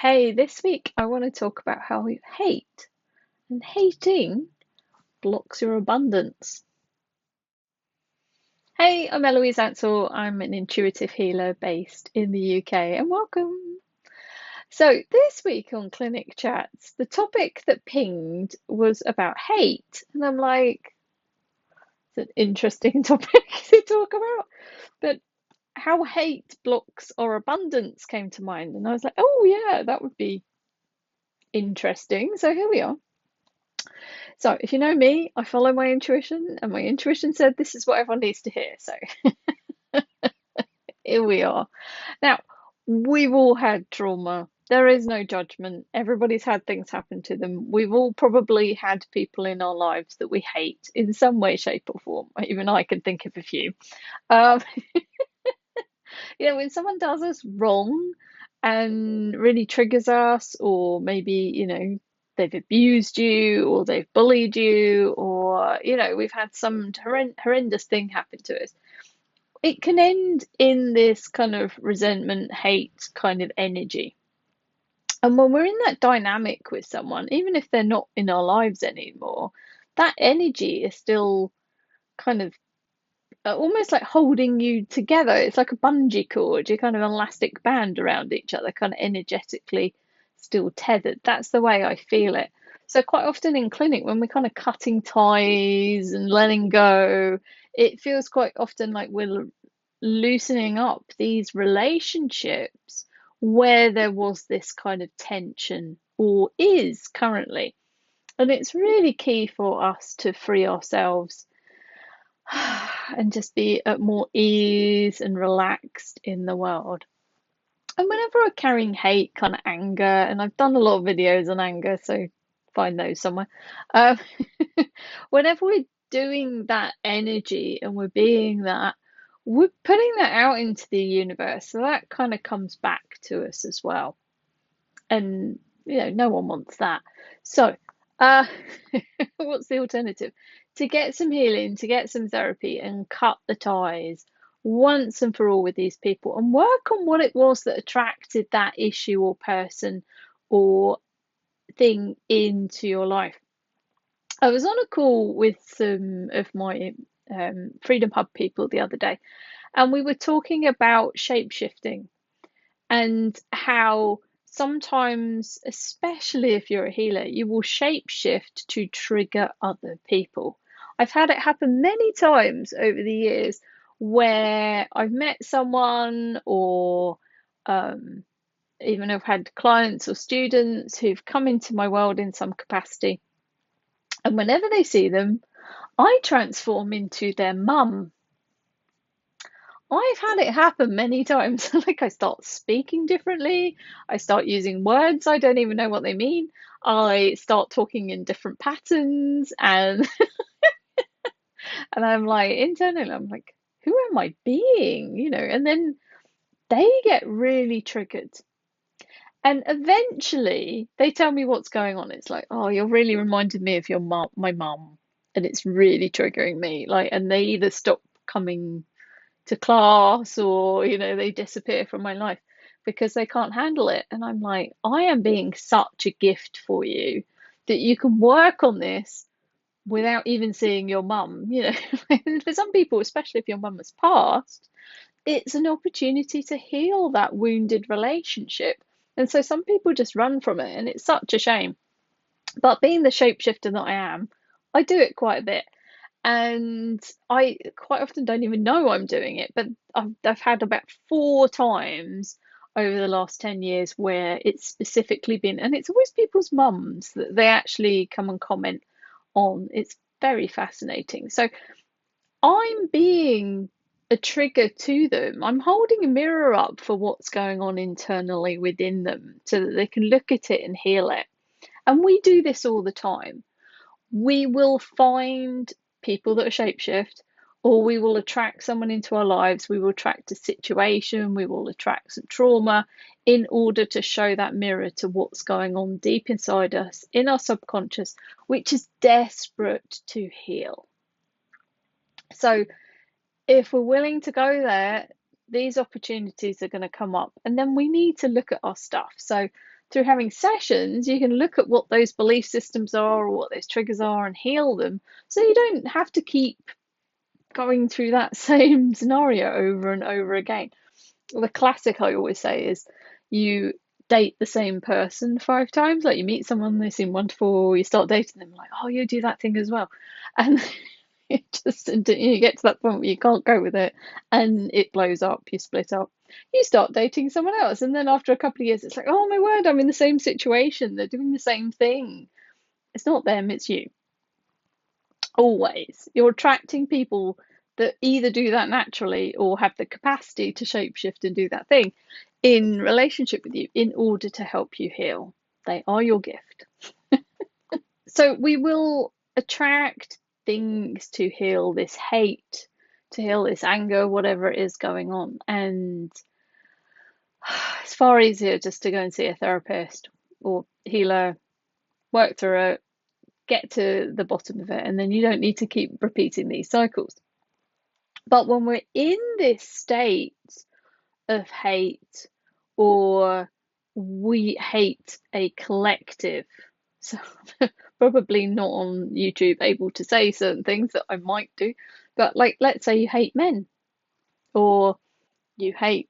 Hey, this week I want to talk about how you hate and hating blocks your abundance. Hey, I'm Eloise Ansell. I'm an intuitive healer based in the UK, and welcome. So, this week on Clinic Chats, the topic that pinged was about hate, and I'm like, it's an interesting topic to talk about, but how hate blocks our abundance came to mind, and I was like, oh, yeah, that would be interesting. So, here we are. So, if you know me, I follow my intuition, and my intuition said this is what everyone needs to hear. So, here we are. Now, we've all had trauma. There is no judgment. Everybody's had things happen to them. We've all probably had people in our lives that we hate in some way, shape, or form. Even I can think of a few. Um, when someone does us wrong and really triggers us, or maybe, they've abused you, or they've bullied you, or, we've had some horrendous thing happen to us, it can end in this kind of resentment, hate kind of energy. And when we're in that dynamic with someone, even if they're not in our lives anymore, that energy is still kind of almost like holding you together. It's like a bungee cord. You're kind of an elastic band around each other, kind of energetically still tethered. That's the way I feel it. So quite often in clinic, when we're kind of cutting ties and letting go, it feels quite often like we're loosening up these relationships where there was this kind of tension or is currently. And it's really key for us to free ourselves and just be at more ease and relaxed in the world. And whenever we're carrying hate, kind of anger, and I've done a lot of videos on anger, so find those somewhere. Um, whenever we're doing that energy and we're being that, we're putting that out into the universe. So that kind of comes back to us as well. And, no one wants that. So, uh, what's the alternative? To get some healing, to get some therapy, and cut the ties once and for all with these people and work on what it was that attracted that issue or person or thing into your life. I was on a call with some of my Freedom Hub people the other day, and we were talking about shape shifting and how sometimes, especially if you're a healer, you will shape shift to trigger other people. I've had it happen many times over the years where I've met someone, or um, even I've had clients or students who've come into my world in some capacity. And whenever they see them, I transform into their mum. I've had it happen many times. Like I start speaking differently. I start using words I don't even know what they mean. I start talking in different patterns, and I'm like internally I'm like, who am I being? And then they get really triggered. And eventually they tell me what's going on. It's like, oh, you're really reminding me of your mom, my mum, and it's really triggering me. Like, and they either stop coming to class, or they disappear from my life because they can't handle it. And I'm like, I am being such a gift for you that you can work on this without even seeing your mum. For some people, especially if your mum has passed, it's an opportunity to heal that wounded relationship. And so some people just run from it, and it's such a shame. But being the shapeshifter that I am, I do it quite a bit, and I quite often don't even know I'm doing it. But I've had about 4 times over the last 10 years where it's specifically been, and it's always people's mums that they actually come and comment on. It's very fascinating. So I'm being a trigger to them. I'm holding a mirror up for what's going on internally within them so that they can look at it and heal it. And we do this all the time. We will find people that are shapeshift, or we will attract someone into our lives. We will attract a situation, we will attract some trauma in order to show that mirror to what's going on deep inside us, in our subconscious, which is desperate to heal. So if we're willing to go there, these opportunities are going to come up, and then we need to look at our stuff. So through having sessions, you can look at what those belief systems are or what those triggers are and heal them. So you don't have to keep going through that same scenario over and over again. The classic I always say is you date the same person 5 times. Like you meet someone, they seem wonderful, you start dating them, like, oh, you do that thing as well. And you get to that point where you can't go with it and it blows up, you split up. You start dating someone else, and then after a couple of years, it's like, oh my word, I'm in the same situation. They're doing the same thing. It's not them, it's you. Always. You're attracting people that either do that naturally or have the capacity to shapeshift and do that thing in relationship with you in order to help you heal. They are your gift. So we will attract things to heal this hate, to heal this anger, whatever it is going on. And it's far easier just to go and see a therapist or healer, work through it, get to the bottom of it, and then you don't need to keep repeating these cycles. But when we're in this state of hate, or we hate a collective, so probably not on YouTube able to say certain things that I might do, but like let's say you hate men, or you hate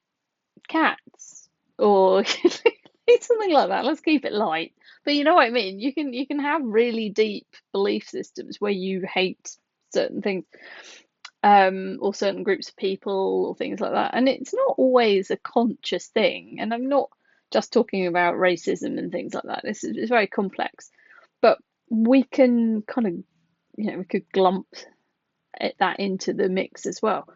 cats, or something like that. Let's keep it light. But you know what I mean? You can have really deep belief systems where you hate certain things, or certain groups of people or things like that. And it's not always a conscious thing. And I'm not just talking about racism and things like that. This is very complex. But we can kind of, we could glump that into the mix as well.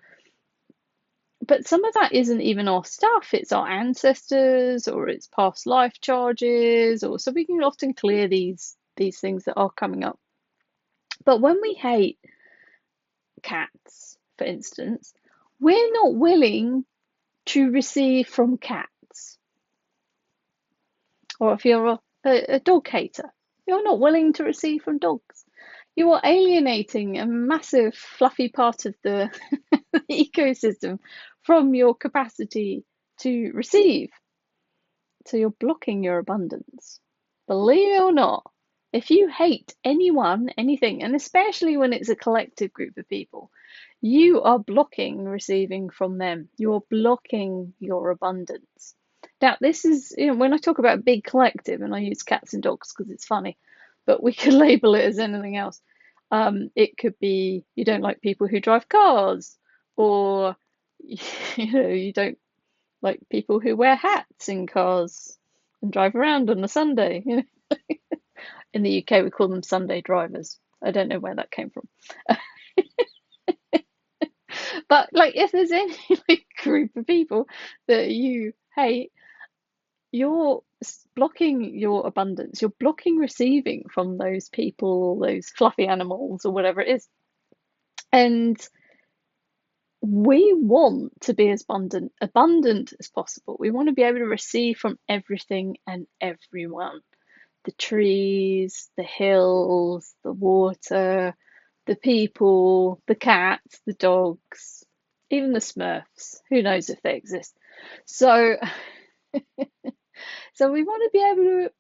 But some of that isn't even our stuff, it's our ancestors or it's past life charges, or so we can often clear these things that are coming up. But when we hate cats, for instance, we're not willing to receive from cats. Or if you're a dog hater, you're not willing to receive from dogs. You are alienating a massive fluffy part of the ecosystem from your capacity to receive. So you're blocking your abundance. Believe it or not, if you hate anyone, anything, and especially when it's a collective group of people, you are blocking receiving from them. You're blocking your abundance. Now, this is, when I talk about a big collective, and I use cats and dogs because it's funny, but we could label it as anything else. It could be you don't like people who drive cars, or you don't like people who wear hats in cars and drive around on a Sunday. In the UK, we call them Sunday drivers. I don't know where that came from. But like, if there's any group of people that you hate, you're blocking your abundance. You're blocking receiving from those people, those fluffy animals, or whatever it is. And we want to be as abundant as possible. We want to be able to receive from everything and everyone. The trees, the hills, the water, the people, the cats, the dogs, even the Smurfs. Who knows if they exist? So, so we want to be able to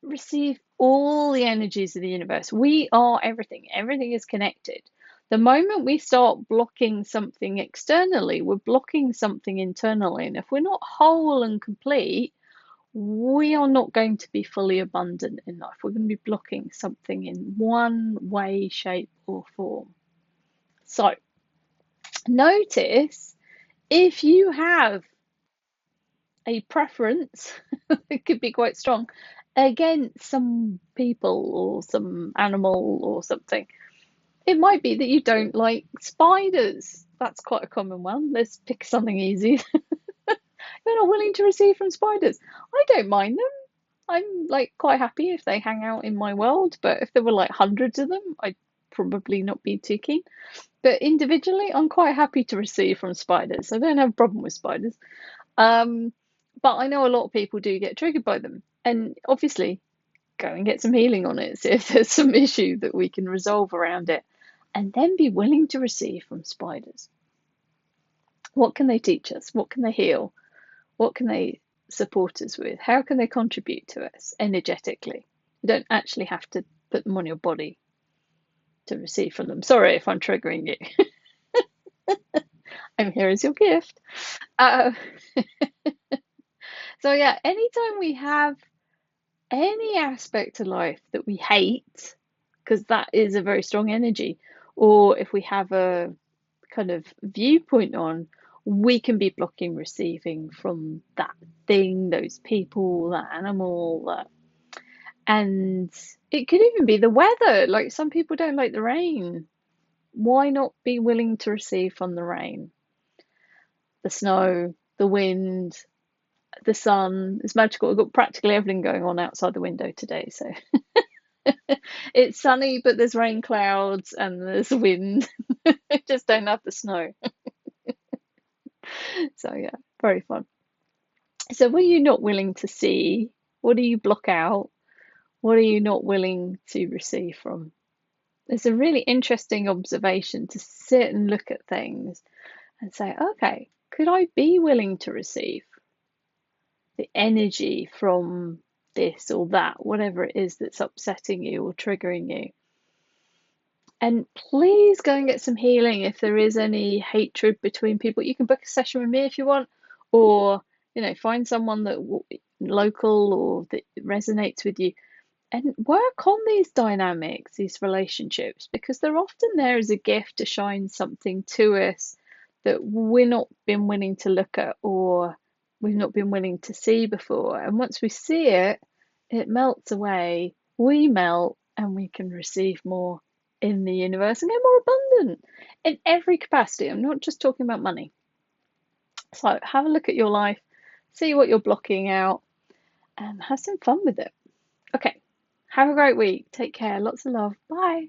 receive all the energies of the universe. We are everything. Everything is connected. The moment we start blocking something externally, we're blocking something internally. And if we're not whole and complete, we are not going to be fully abundant in life. We're going to be blocking something in one way, shape, or form. So, notice if you have a preference, it could be quite strong, against some people or some animal or something. It might be that you don't like spiders. That's quite a common one. Let's pick something easy. You're not willing to receive from spiders. I don't mind them. I'm like quite happy if they hang out in my world, but if there were like hundreds of them, I'd probably not be too keen. But individually, I'm quite happy to receive from spiders. I don't have a problem with spiders. But I know a lot of people do get triggered by them. And obviously, go and get some healing on it. See if there's some issue that we can resolve around it. And then be willing to receive from spiders. What can they teach us? What can they heal? What can they support us with? How can they contribute to us energetically? You don't actually have to put them on your body to receive from them. Sorry if I'm triggering you. I'm here as your gift. Uh, so yeah, anytime we have any aspect of life that we hate, because that is a very strong energy, or if we have a kind of viewpoint on, we can be blocking receiving from that thing, those people, that animal, and it could even be the weather. Like some people don't like the rain. Why not be willing to receive from the rain, the snow, the wind, the sun? It's magical. We've got practically everything going on outside the window today. So it's sunny, but there's rain clouds and there's wind. Just don't have the snow. So yeah, very fun. So what are you not willing to see? What do you block out? What are you not willing to receive from? It's a really interesting observation to sit and look at things and say, okay, could I be willing to receive the energy from this or that, whatever it is that's upsetting you or triggering you? And please go and get some healing if there is any hatred between people. You can book a session with me if you want, or find someone that local or that resonates with you, and work on these dynamics, these relationships, because they're often there as a gift to shine something to us that we're not been willing to look at or we've not been willing to see before. And once we see it, it melts away, we melt, and we can receive more in the universe and get more abundant in every capacity. I'm not just talking about money. So have a look at your life, see what you're blocking out, and have some fun with it. Okay, have a great week. Take care. Lots of love. Bye.